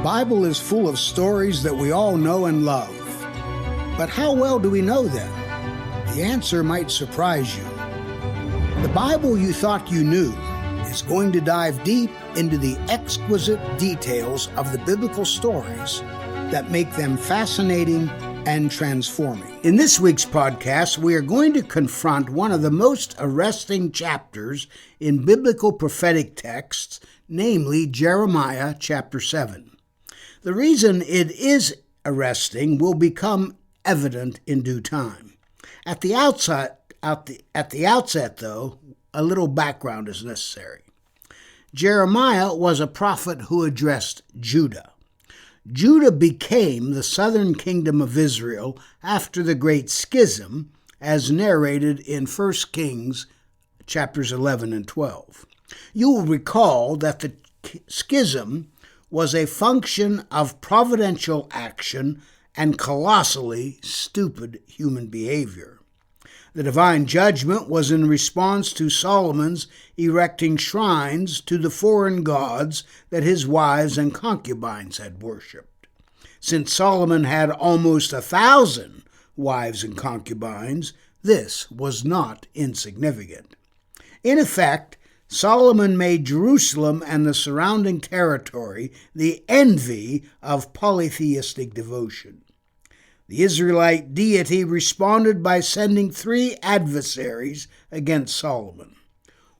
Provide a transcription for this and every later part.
Bible is full of stories that we all know and love. But how well do we know them? The answer might surprise you. The Bible you thought you knew is going to dive deep into the exquisite details of the biblical stories that make them fascinating and transforming. In this week's podcast, we are going to confront one of the most arresting chapters in biblical prophetic texts, namely Jeremiah chapter 7. The reason it is arresting will become evident in due time. At the outset, though, a little background is necessary. Jeremiah was a prophet who addressed Judah. Judah became the southern kingdom of Israel after the Great Schism, as narrated in 1 Kings chapters 11 and 12. You will recall that the schism was a function of providential action and colossally stupid human behavior. The divine judgment was in response to Solomon's erecting shrines to the foreign gods that his wives and concubines had worshipped. Since Solomon had almost 1,000 wives and concubines, this was not insignificant. In effect, Solomon made Jerusalem and the surrounding territory the envy of polytheistic devotion. The Israelite deity responded by sending 3 adversaries against Solomon.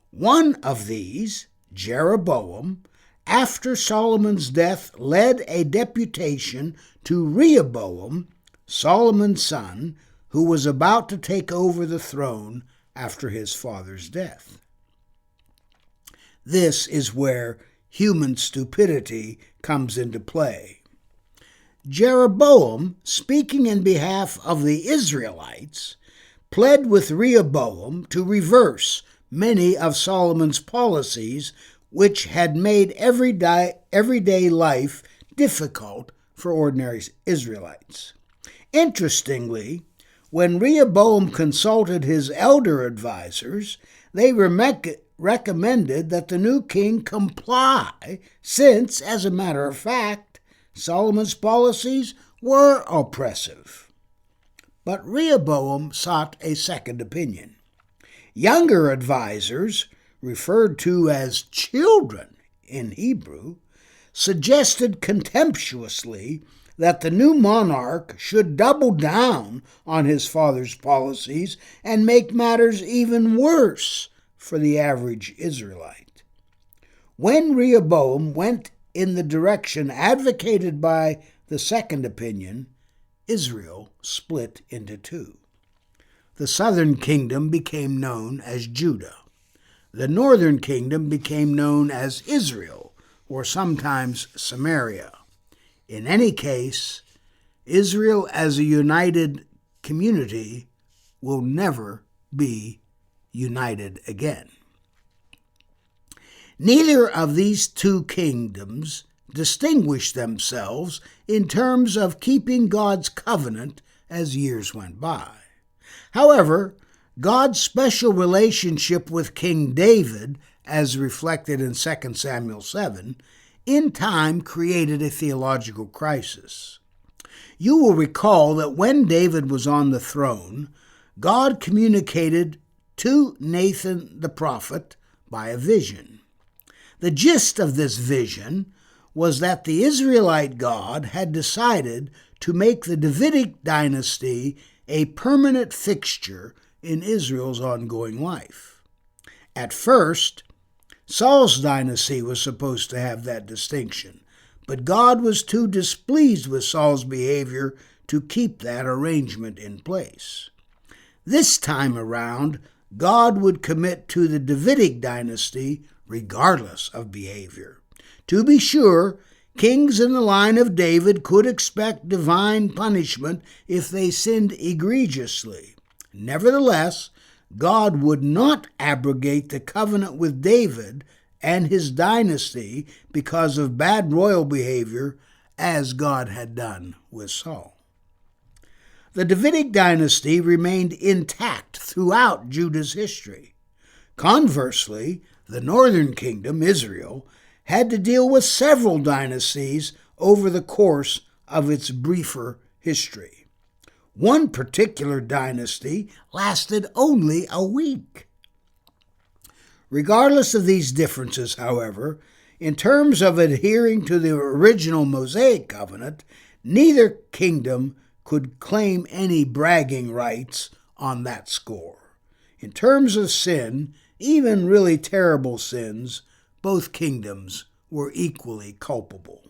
One of these, Jeroboam, after Solomon's death led a deputation to Rehoboam, Solomon's son, who was about to take over the throne after his father's death. This is where human stupidity comes into play. Jeroboam, speaking in behalf of the Israelites, pled with Rehoboam to reverse many of Solomon's policies, which had made everyday life difficult for ordinary Israelites. Interestingly, when Rehoboam consulted his elder advisors, they recommended that the new king comply, since, as a matter of fact, Solomon's policies were oppressive. But Rehoboam sought a second opinion. Younger advisors, referred to as children in Hebrew, suggested contemptuously that the new monarch should double down on his father's policies and make matters even worse for the average Israelite. When Rehoboam went in the direction advocated by the second opinion, Israel split into 2. The southern kingdom became known as Judah. The northern kingdom became known as Israel, or sometimes Samaria. In any case, Israel as a united community will never be united again. Neither of these 2 kingdoms distinguished themselves in terms of keeping God's covenant as years went by. However, God's special relationship with King David, as reflected in 2 Samuel 7, in time created a theological crisis. You will recall that when David was on the throne, God communicated to Nathan the prophet by a vision. The gist of this vision was that the Israelite God had decided to make the Davidic dynasty a permanent fixture in Israel's ongoing life. At first, Saul's dynasty was supposed to have that distinction, but God was too displeased with Saul's behavior to keep that arrangement in place. This time around, God would commit to the Davidic dynasty regardless of behavior. To be sure, kings in the line of David could expect divine punishment if they sinned egregiously. Nevertheless, God would not abrogate the covenant with David and his dynasty because of bad royal behavior, as God had done with Saul. The Davidic dynasty remained intact throughout Judah's history. Conversely, the northern kingdom, Israel, had to deal with several dynasties over the course of its briefer history. One particular dynasty lasted only a week. Regardless of these differences, however, in terms of adhering to the original Mosaic covenant, neither kingdom could claim any bragging rights on that score. In terms of sin, even really terrible sins, both kingdoms were equally culpable.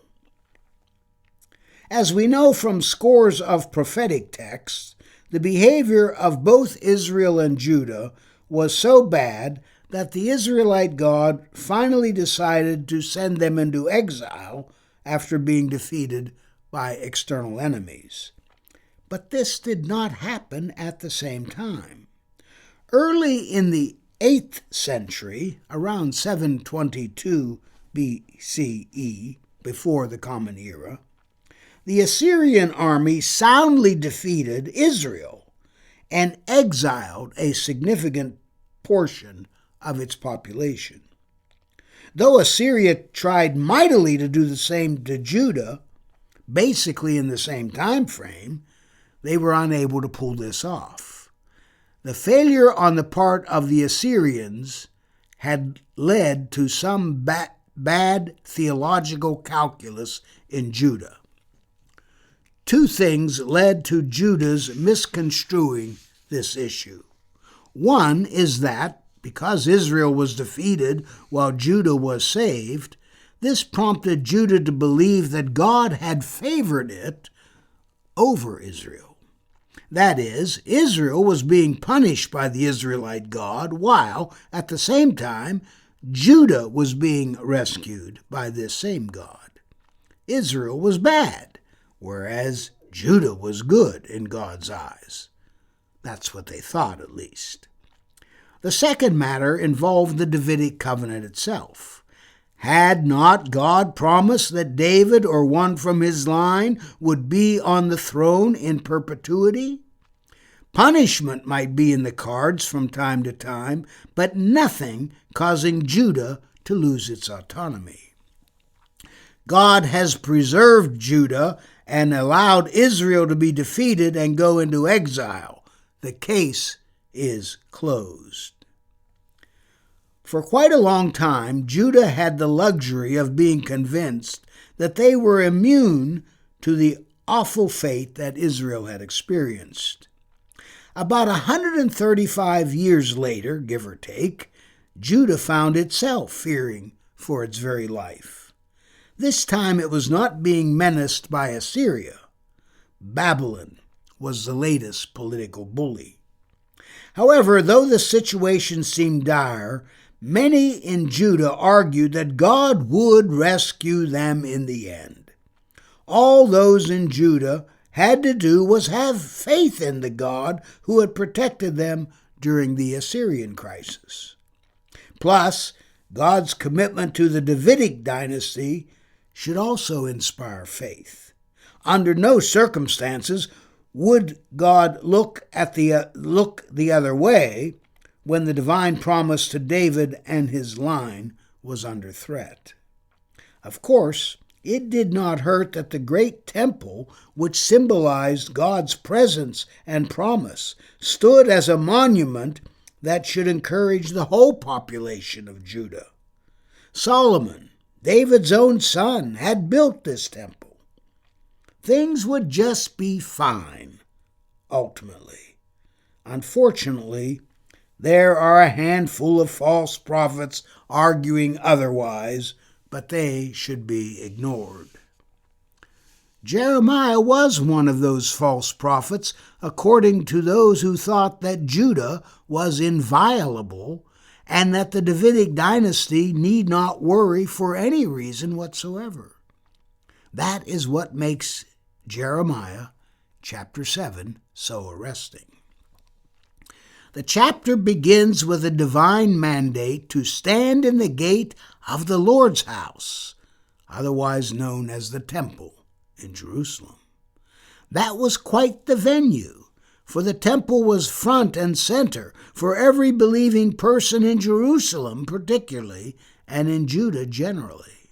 As we know from scores of prophetic texts, the behavior of both Israel and Judah was so bad that the Israelite God finally decided to send them into exile after being defeated by external enemies. But this did not happen at the same time. Early in the 8th century, around 722 BCE, before the Common Era, the Assyrian army soundly defeated Israel and exiled a significant portion of its population. Though Assyria tried mightily to do the same to Judah, basically in the same time frame, they were unable to pull this off. The failure on the part of the Assyrians had led to some bad theological calculus in Judah. Two things led to Judah's misconstruing this issue. One is that, because Israel was defeated while Judah was saved, this prompted Judah to believe that God had favored it over Israel. That is, Israel was being punished by the Israelite God, while, at the same time, Judah was being rescued by this same God. Israel was bad, whereas Judah was good in God's eyes. That's what they thought, at least. The second matter involved the Davidic covenant itself. Had not God promised that David or one from his line would be on the throne in perpetuity? Punishment might be in the cards from time to time, but nothing causing Judah to lose its autonomy. God has preserved Judah and allowed Israel to be defeated and go into exile. The case is closed. For quite a long time, Judah had the luxury of being convinced that they were immune to the awful fate that Israel had experienced. About 135 years later, give or take, Judah found itself fearing for its very life. This time it was not being menaced by Assyria. Babylon was the latest political bully. However, though the situation seemed dire, many in Judah argued that God would rescue them in the end. All those in Judah had to do was have faith in the God who had protected them during the Assyrian crisis. Plus, God's commitment to the Davidic dynasty should also inspire faith. Under no circumstances would God look the other way when the divine promise to David and his line was under threat. Of course, it did not hurt that the great temple, which symbolized God's presence and promise, stood as a monument that should encourage the whole population of Judah. Solomon, David's own son, had built this temple. Things would just be fine, ultimately. Unfortunately, there are a handful of false prophets arguing otherwise, but they should be ignored. Jeremiah was one of those false prophets, according to those who thought that Judah was inviolable and that the Davidic dynasty need not worry for any reason whatsoever. That is what makes Jeremiah chapter 7 so arresting. The chapter begins with a divine mandate to stand in the gate of the Lord's house, otherwise known as the temple in Jerusalem. That was quite the venue, for the temple was front and center for every believing person in Jerusalem particularly, and in Judah generally.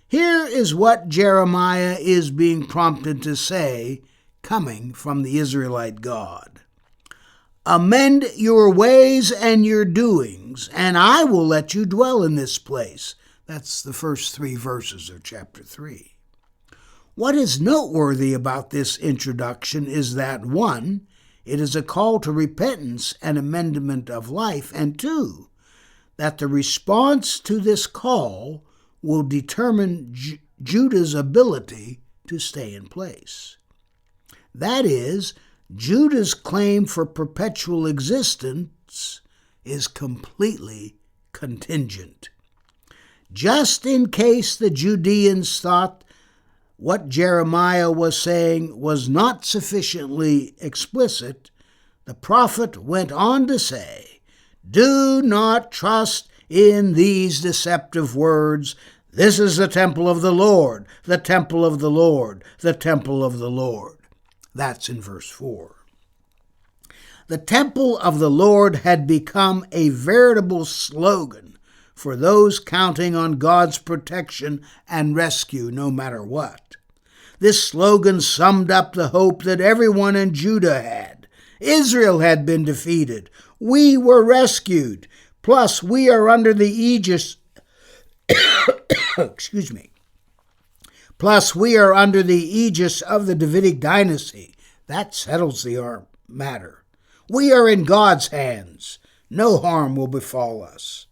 Here is what Jeremiah is being prompted to say, coming from the Israelite God. Amend your ways and your doings, and I will let you dwell in this place. That's the first 3 verses of chapter 3. What is noteworthy about this introduction is that 1, it is a call to repentance and amendment of life, and 2, that the response to this call will determine Judah's ability to stay in place. That is, Judah's claim for perpetual existence is completely contingent. Just in case the Judeans thought what Jeremiah was saying was not sufficiently explicit, the prophet went on to say, "Do not trust in these deceptive words. This is the temple of the Lord, the temple of the Lord, the temple of the Lord." That's in verse 4. The temple of the Lord had become a veritable slogan for those counting on God's protection and rescue no matter what. This slogan summed up the hope that everyone in Judah had. Israel had been defeated. We were rescued. Plus, we are under the aegis Plus, we are under the aegis of the Davidic dynasty. That settles the matter. We are in God's hands. No harm will befall us.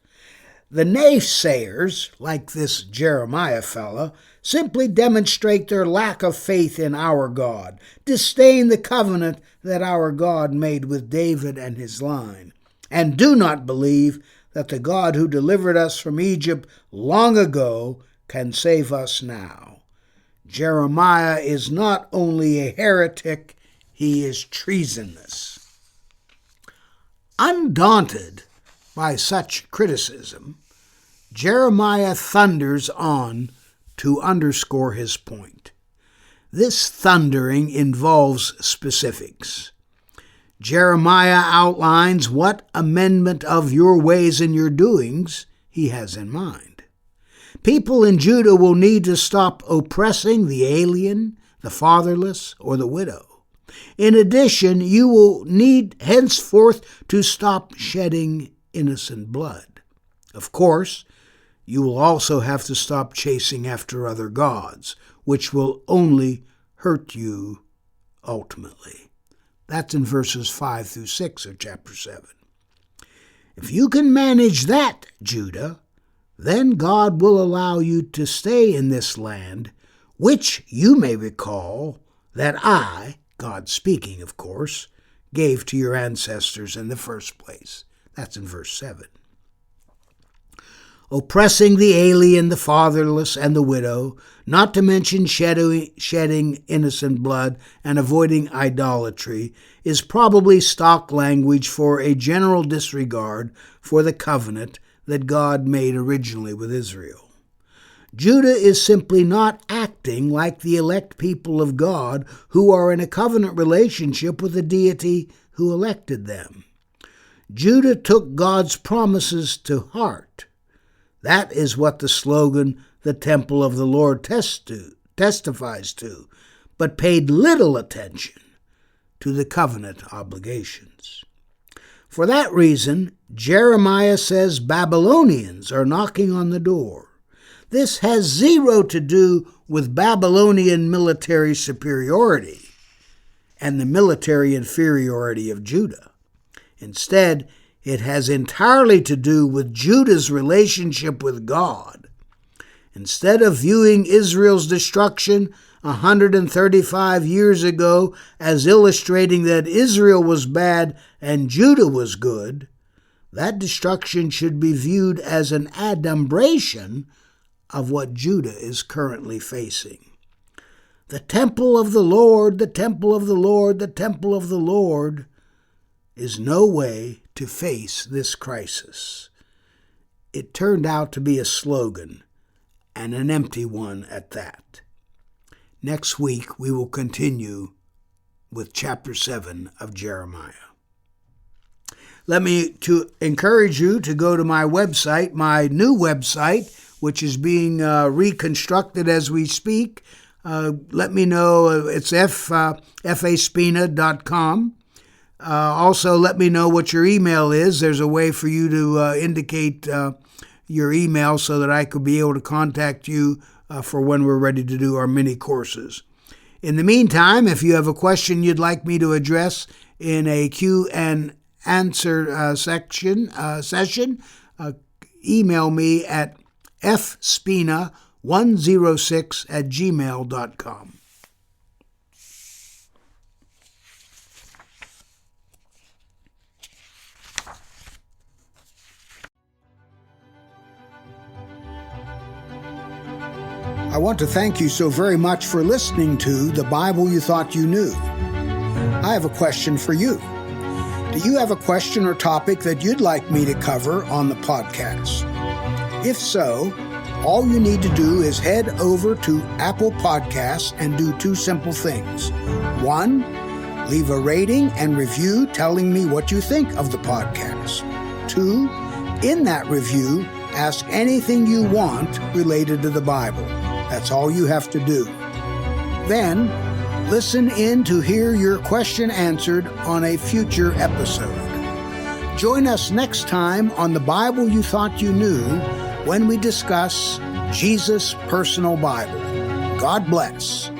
The naysayers, like this Jeremiah fella, simply demonstrate their lack of faith in our God, disdain the covenant that our God made with David and his line, and do not believe that the God who delivered us from Egypt long ago can save us now. Jeremiah is not only a heretic, he is treasonous. Undaunted by such criticism, Jeremiah thunders on to underscore his point. This thundering involves specifics. Jeremiah outlines what amendment of your ways and your doings he has in mind. People in Judah will need to stop oppressing the alien, the fatherless, or the widow. In addition, you will need henceforth to stop shedding innocent blood. Of course, you will also have to stop chasing after other gods, which will only hurt you ultimately. That's in verses 5 through 6 of chapter 7. If you can manage that, Judah, then God will allow you to stay in this land, which you may recall that I, God speaking, of course, gave to your ancestors in the first place. That's in verse 7. Oppressing the alien, the fatherless, and the widow, not to mention shedding innocent blood and avoiding idolatry, is probably stock language for a general disregard for the covenant that God made originally with Israel. Judah is simply not acting like the elect people of God who are in a covenant relationship with the deity who elected them. Judah took God's promises to heart. That is what the slogan, "The Temple of the Lord," testifies to, but paid little attention to the covenant obligations. For that reason, Jeremiah says Babylonians are knocking on the door. This has zero to do with Babylonian military superiority and the military inferiority of Judah. Instead, it has entirely to do with Judah's relationship with God. Instead of viewing Israel's destruction 135 years ago as illustrating that Israel was bad and Judah was good, that destruction should be viewed as an adumbration of what Judah is currently facing. The temple of the Lord, the temple of the Lord, the temple of the Lord is no way to face this crisis. It turned out to be a slogan, and an empty one at that. Next week, we will continue with chapter 7 of Jeremiah. Let me encourage you to go to my website, my new website, which is being reconstructed as we speak. Let me know. It's faspina.com. Also, let me know what your email is. There's a way for you to indicate your email so that I could be able to contact you for when we're ready to do our mini courses. In the meantime, if you have a question you'd like me to address in a Q and answer session, email me at fspina106@gmail.com. I want to thank you so very much for listening to The Bible You Thought You Knew. I have a question for you. Do you have a question or topic that you'd like me to cover on the podcast? If so, all you need to do is head over to Apple Podcasts and do two simple things. One, leave a rating and review telling me what you think of the podcast. Two, in that review, ask anything you want related to the Bible. That's all you have to do. Then, listen in to hear your question answered on a future episode. Join us next time on The Bible You Thought You Knew when we discuss Jesus' personal Bible. God bless.